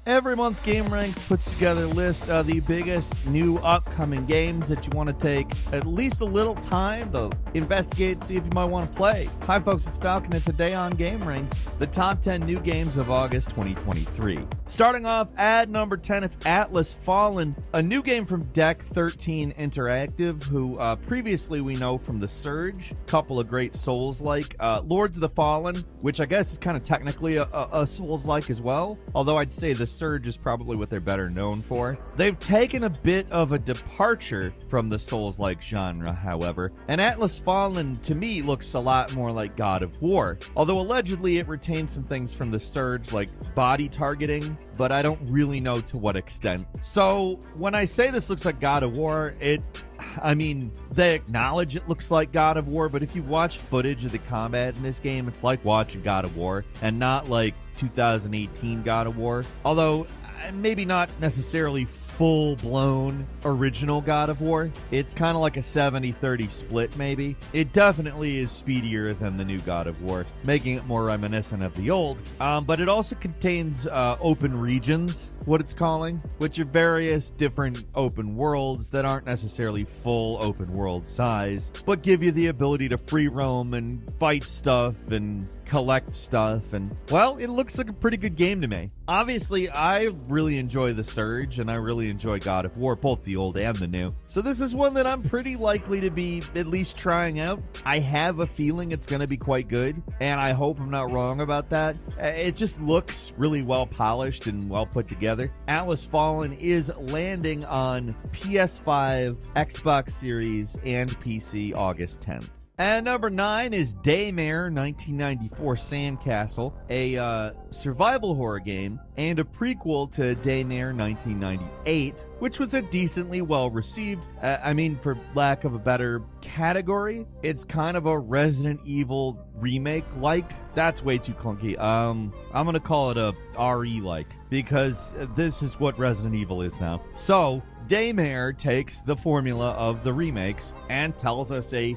Every month, GameRanks puts together a list of the biggest new upcoming games that you want to take at least a little time to investigate, see if you might want to play. Hi folks, it's Falcon, and today on GameRanks, the top 10 new games of August 2023. Starting off at number 10, it's Atlas Fallen, a new game from Deck 13 Interactive, who previously we know from The Surge, a couple of great Souls-like, Lords of the Fallen, which I guess is kind of technically a Souls-like as well, although I'd say The Surge is probably what they're better known for. They've taken a bit of a departure from the Souls-like genre, however, and Atlas Fallen to me looks a lot more like God of War, although allegedly it retains some things from The Surge like body targeting, but I don't really know to what extent. So when I say this looks like God of War, they acknowledge it looks like God of War, but if you watch footage of the combat in this game, it's like watching God of War and not like 2018 God of War. Although maybe not necessarily full-blown original God of War. It's kind of like a 70-30 split, maybe. It definitely is speedier than the new God of War, making it more reminiscent of the old. But it also contains open regions, what it's calling, which are various different open worlds that aren't necessarily full open world size, but give you the ability to free roam and fight stuff and collect stuff. And, well, it looks like a pretty good game to me. Obviously, I really enjoy The Surge, and I really enjoy God of War, both the old and the new. So this is one that I'm pretty likely to be at least trying out. I have a feeling it's going to be quite good, and I hope I'm not wrong about that. It just looks really well polished and well put together. Atlas Fallen is landing on PS5, Xbox Series, and PC August 10th. And number 9 is Daymare 1994 Sandcastle, a survival horror game and a prequel to Daymare 1998, which was a decently well received. For lack of a better category, it's kind of a Resident Evil remake-like. That's way too clunky. I'm gonna call it a RE-like, because this is what Resident Evil is now. So Daymare takes the formula of the remakes and tells us a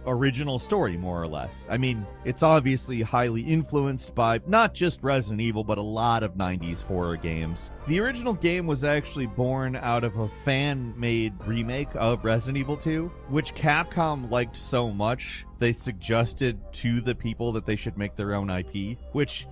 original story, more or less. I mean, it's obviously highly influenced by not just Resident Evil, but a lot of 90s horror games. The original game was actually born out of a fan-made remake of Resident Evil 2, which Capcom liked so much they suggested to the people that they should make their own IP, which,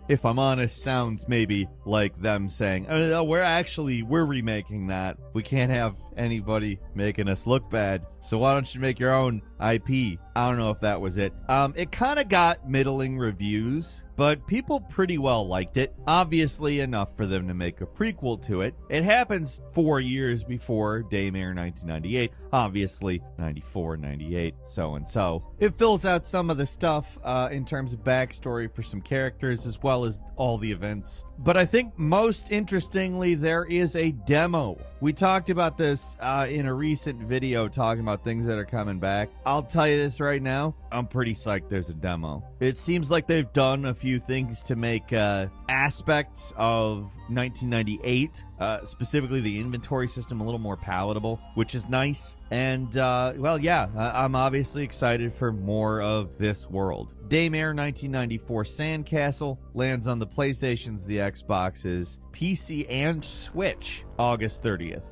if I'm honest, sounds maybe like them saying, oh, we're remaking that. We can't have anybody making us look bad, so why don't you make your own IP? I don't know if that was it. It kind of got middling reviews, but people pretty well liked it. Obviously enough for them to make a prequel to it. It happens 4 years before Daymare 1998. Obviously, 94, 98, so and so. It fills out some of the stuff in terms of backstory for some characters, as well as all the events. But I think most interestingly, there is a demo. We talked about this in a recent video talking about things that are coming back. I'll tell you this right now, I'm pretty psyched there's a demo. It seems like they've done a few things to make aspects of 1998, specifically the inventory system, a little more palatable, which is nice. And, I'm obviously excited for more of this world. Daymare 1994 Sandcastle lands on the PlayStations, the Xboxes, PC, and Switch August 30th.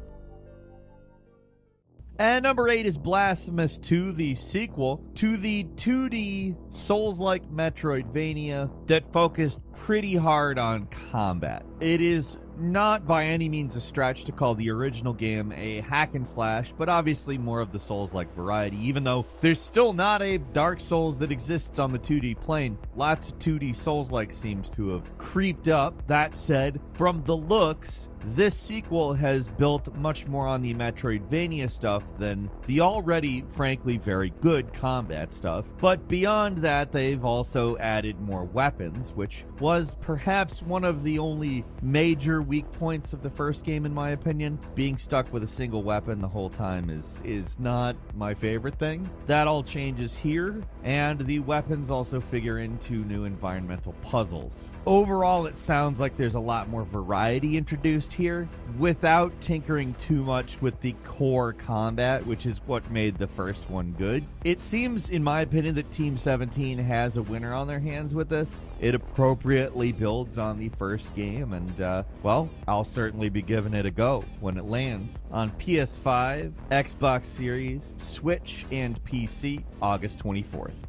And number 8 is Blasphemous 2, the sequel to the 2D Souls-like Metroidvania that focused pretty hard on combat. It is not by any means a stretch to call the original game a hack and slash, but obviously more of the Souls-like variety, even though there's still not a Dark Souls that exists on the 2D plane. Lots of 2D Souls-like seems to have creeped up. That said, from the looks, this sequel has built much more on the Metroidvania stuff than the already, frankly, very good combat stuff. But beyond that, they've also added more weapons, which was perhaps one of the only major weak points of the first game, in my opinion. Being stuck with a single weapon the whole time is not my favorite thing. That all changes here, and the weapons also figure into new environmental puzzles. Overall, it sounds like there's a lot more variety introduced twist here without tinkering too much with the core combat, which is what made the first one good. It seems, in my opinion, that Team 17 has a winner on their hands with this. It appropriately builds on the first game, and, well, I'll certainly be giving it a go when it lands on PS5, Xbox Series, Switch, and PC, August 24th.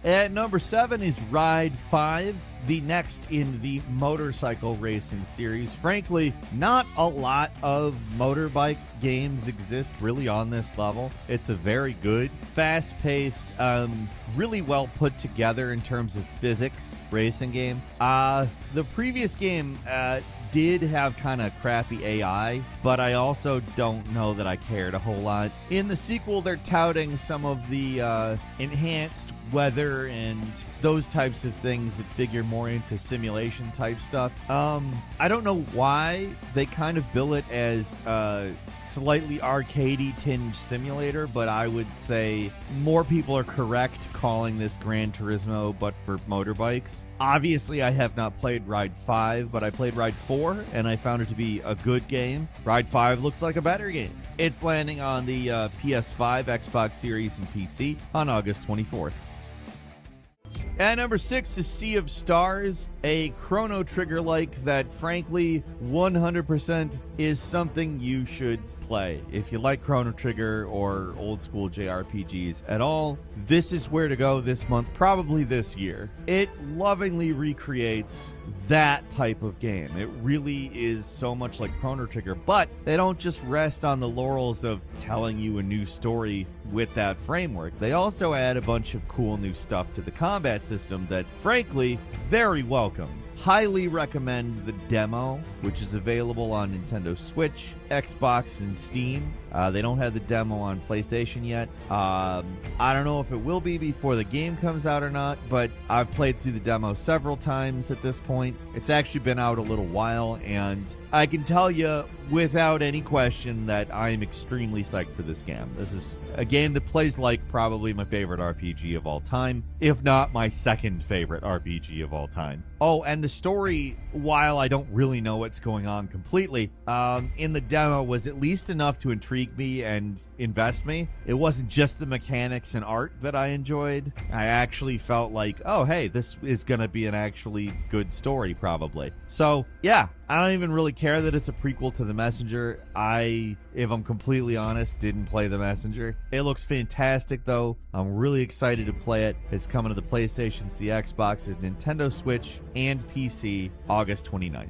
At number 7 is Ride 5, the next in the motorcycle racing series. Frankly, not a lot of motorbike games exist really on this level. It's a very good, fast-paced, really well put together in terms of physics racing game. The previous game did have kind of crappy AI, but I also don't know that I cared a whole lot. In the sequel, they're touting some of the enhanced weather and those types of things that figure more into simulation type stuff. I don't know why they kind of bill it as a slightly arcadey tinged simulator, but I would say more people are correct calling this Gran Turismo, but for motorbikes. Obviously, I have not played Ride 5, but I played Ride 4, and I found it to be a good game. Ride 5 looks like a better game. It's landing on the PS5, Xbox Series, and PC on August 24th. At number 6 is Sea of Stars, a Chrono Trigger-like that, frankly, 100% is something you should play. If you like Chrono Trigger or old school JRPGs at all, this is where to go this month, probably this year. It lovingly recreates that type of game. It really is so much like Chrono Trigger, but they don't just rest on the laurels of telling you a new story with that framework. They also add a bunch of cool new stuff to the combat system that, frankly, very welcome. Highly recommend the demo, which is available on Nintendo Switch, Xbox, and Steam. They don't have the demo on PlayStation yet. I don't know if it will be before the game comes out or not, but I've played through the demo several times at this point. It's actually been out a little while, and I can tell you without any question that I am extremely psyched for this game. This is a game that plays like probably my favorite RPG of all time, if not my second favorite RPG of all time. Oh, and the story, while I don't really know what's going on completely, in the demo was at least enough to intrigue me and invest me. It wasn't just the mechanics and art that I enjoyed. I actually felt like, oh, hey, this is going to be an actually good story, probably. So, yeah, I don't even really care that it's a prequel to The Messenger. If I'm completely honest, didn't play The Messenger. It looks fantastic, though. I'm really excited to play it. It's coming to the PlayStations, the Xboxes, Nintendo Switch, and PC August 29th.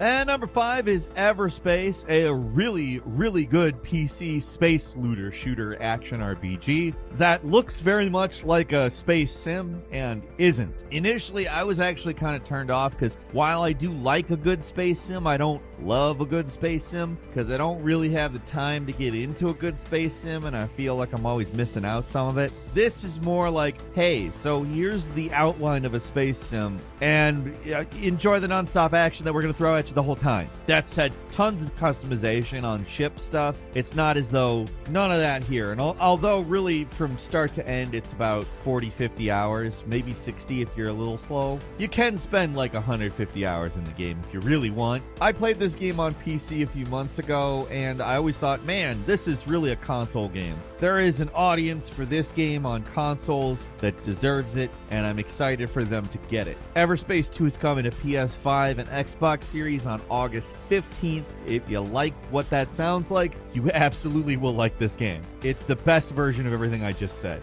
And number 5 is Everspace, a really, really good PC space looter shooter action RPG that looks very much like a space sim and isn't. Initially, I was actually kind of turned off because while I do like a good space sim, I don't love a good space sim because I don't really have the time to get into a good space sim, and I feel like I'm always missing out some of it. This is more like, hey, so here's the outline of a space sim, and enjoy the nonstop action that we're going to throw at you the whole time. That said, tons of customization on ship stuff. It's not as though none of that here. And although really from start to end, it's about 40, 50 hours, maybe 60 if you're a little slow. You can spend like 150 hours in the game if you really want. I played this game on PC a few months ago, and I always thought, man, this is really a console game. There is an audience for this game on consoles that deserves it, and I'm excited for them to get it. Everspace 2 is coming to PS5 and Xbox Series on August 15th. If you like what that sounds like, you absolutely will like this game. It's the best version of everything I just said.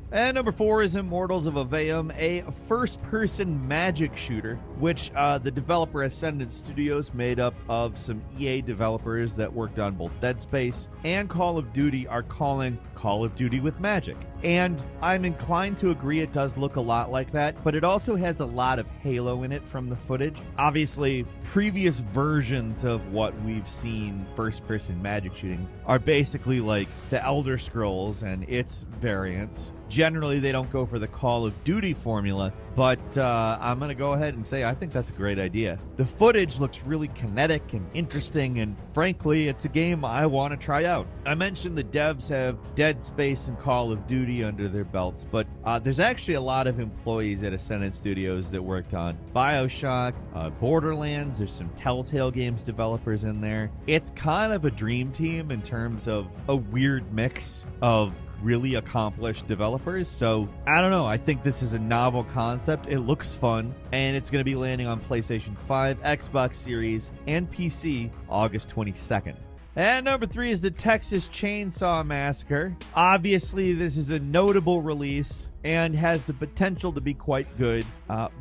And number 4 is Immortals of Aveum, a first-person magic shooter, which the developer Ascendant Studios, made up of some EA developers that worked on both Dead Space and Call of Duty, are calling Call of Duty with Magic. And I'm inclined to agree it does look a lot like that, but it also has a lot of Halo in it from the footage. Obviously, previous versions of what we've seen first-person magic shooting are basically like the Elder Scrolls and its variants. generally they don't go for the Call of Duty formula, but I'm going to go ahead and say I think that's a great idea. The footage looks really kinetic and interesting, and frankly, it's a game I want to try out. I mentioned the devs have Dead Space and Call of Duty under their belts, but there's actually a lot of employees at Ascendant Studios that worked on BioShock, Borderlands. There's some Telltale Games developers in there. It's kind of a dream team in terms of a weird mix of really accomplished developers. So I don't know, I think this is a novel concept. It looks fun, and it's going to be landing on PlayStation 5, Xbox Series, and PC August 22nd. And number 3 is the Texas Chainsaw Massacre. Obviously, this is a notable release and has the potential to be quite good,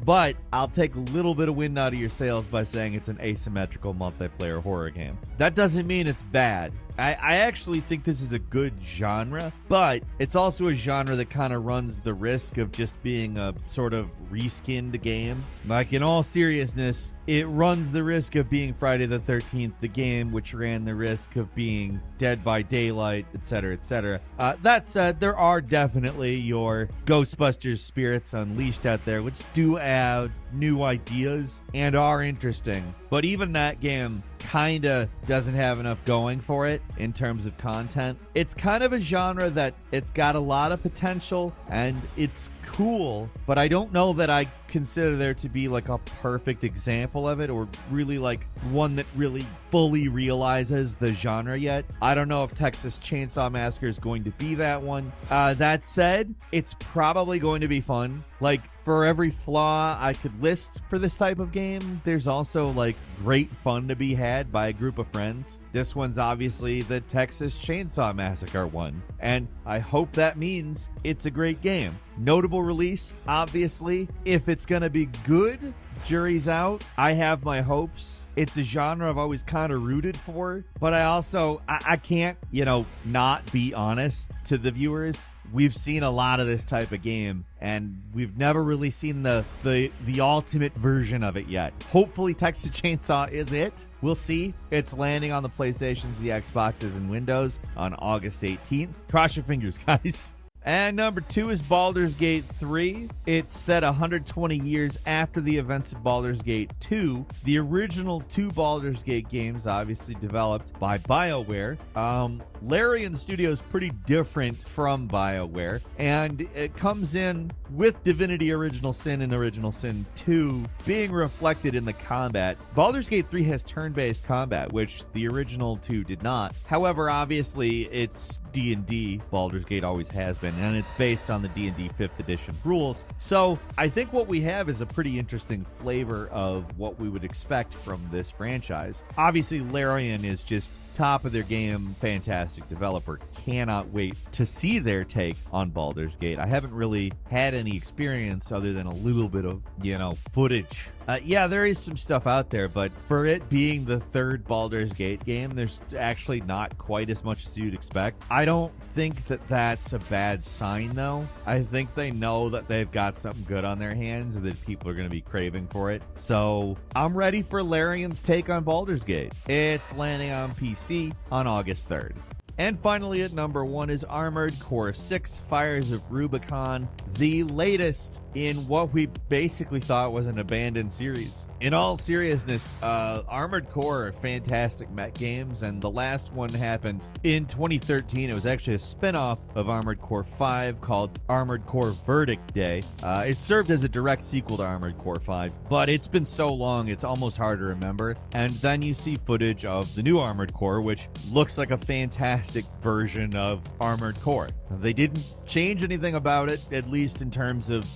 but I'll take a little bit of wind out of your sails by saying it's an asymmetrical multiplayer horror game. That doesn't mean it's bad. I actually think this is a good genre, but it's also a genre that kind of runs the risk of just being a sort of reskinned game. Like, in all seriousness, it runs the risk of being Friday the 13th, the game which ran the risk of being Dead by Daylight, etc., etc. That said, there are definitely your Ghostbusters spirits unleashed out there, which do add new ideas and are interesting. But even that game kinda doesn't have enough going for it in terms of content. It's kind of a genre that it's got a lot of potential and it's cool, but I don't know that I consider there to be like a perfect example of it, or really like one that really fully realizes the genre yet. I don't know if Texas Chainsaw Massacre is going to be that one. That said, it's probably going to be fun. Like, for every flaw I could list for this type of game, there's also like great fun to be had by a group of friends. This one's obviously the Texas Chainsaw Massacre one, and I hope that means it's a great game. Notable release, obviously. If it's gonna be good, jury's out. I have my hopes. It's a genre I've always kind of rooted for, but I can't, not be honest to the viewers. We've seen a lot of this type of game, and we've never really seen the ultimate version of it yet. Hopefully Texas Chainsaw is it. We'll see. It's landing on the PlayStations, the Xboxes, and Windows on August 18th. Cross your fingers, guys. And number 2 is Baldur's Gate 3. It's set 120 years after the events of Baldur's Gate 2. The original 2 Baldur's Gate games, obviously developed by BioWare. Larian Studio is pretty different from BioWare, and it comes in with Divinity Original Sin and Original Sin 2 being reflected in the combat. Baldur's Gate 3 has turn-based combat, which the original 2 did not. However, obviously, it's D&D. Baldur's Gate always has been, and it's based on the D&D 5th edition rules. So I think what we have is a pretty interesting flavor of what we would expect from this franchise. Obviously, Larian is just top of their game, fantastic developer. Cannot wait to see their take on Baldur's Gate. I haven't really had any experience other than a little bit of, footage. Yeah, there is some stuff out there, but for it being the 3rd Baldur's Gate game, there's actually not quite as much as you'd expect. I don't think that that's a bad sign, though. I think they know that they've got something good on their hands and that people are going to be craving for it. So I'm ready for Larian's take on Baldur's Gate. It's landing on PC on August 3rd. And finally, at number 1 is Armored Core 6 Fires of Rubicon, the latest in what we basically thought was an abandoned series. In all seriousness, Armored Core are fantastic mech games, and the last one happened in 2013. It was actually a spin-off of Armored Core 5 called Armored Core Verdict Day. It served as a direct sequel to Armored Core 5, but it's been so long it's almost hard to remember. And then you see footage of the new Armored Core, which looks like a fantastic version of Armored Core. They didn't change anything about it, at least in terms of,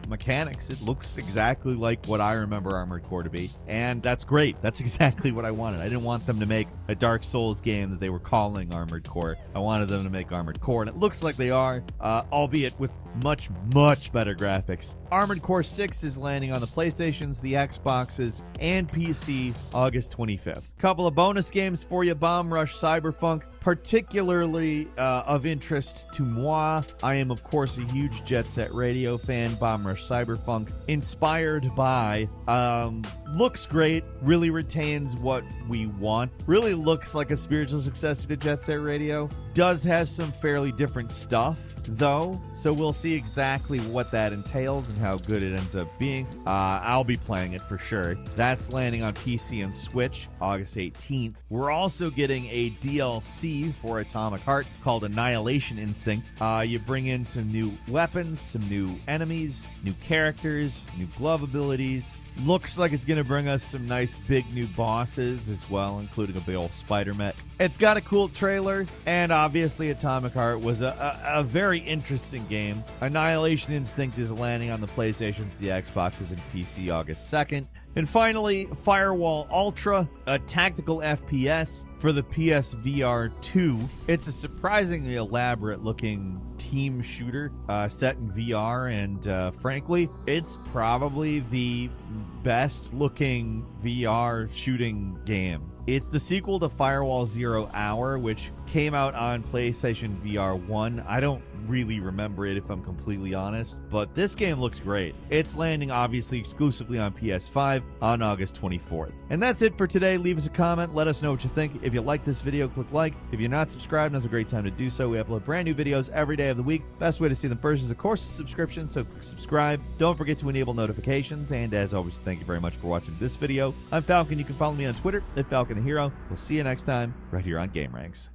mechanics. It looks exactly like what I remember Armored Core to be, and that's great. That's exactly what I wanted. I didn't want them to make a Dark Souls game that they were calling Armored Core. I wanted them to make Armored Core, and it looks like they are, albeit with much, much better graphics. Armored Core 6 is landing on the PlayStations, the Xboxes, and PC August 25th. Couple of bonus games for you. Bomb Rush Cyberpunk particularly of interest to moi. I am, of course, a huge Jet Set Radio fan. Bomb Rush Cyberpunk, inspired by, looks great, really retains what we want, really looks like a spiritual successor to Jet Set Radio. Does have some fairly different stuff, though, so we'll see exactly what that entails and how good it ends up being. I'll be playing it for sure. That's landing on PC and Switch August 18th. We're also getting a DLC for Atomic Heart called Annihilation Instinct. You bring in some new weapons, some new enemies, new characters, new glove abilities. Looks like it's going to bring us some nice big new bosses as well, including a big old spider mech. It's got a cool trailer, and obviously Atomic Heart was a very interesting game. Annihilation Instinct is landing on the PlayStations, the Xboxes, and PC August 2nd. And finally, Firewall Ultra, a tactical FPS for the PSVR 2. It's a surprisingly elaborate-looking team shooter set in VR, and frankly, it's probably the best-looking VR shooting game. It's the sequel to Firewall Zero Hour, which came out on PlayStation VR 1. I don't really remember it, if I'm completely honest, but this game looks great. It's landing obviously exclusively on PS5 on August 24th. And that's it for today. Leave us a comment, let us know what you think. If you like this video, click like. If you're not subscribed, now's a great time to do so. We upload brand new videos every day of the week. Best way to see them first is, of course, a subscription, so click subscribe. Don't forget to enable notifications, and as always, thank you very much for watching this video. I'm Falcon. You can follow me on Twitter at Falcon the Hero. We'll see you next time right here on Game Ranks.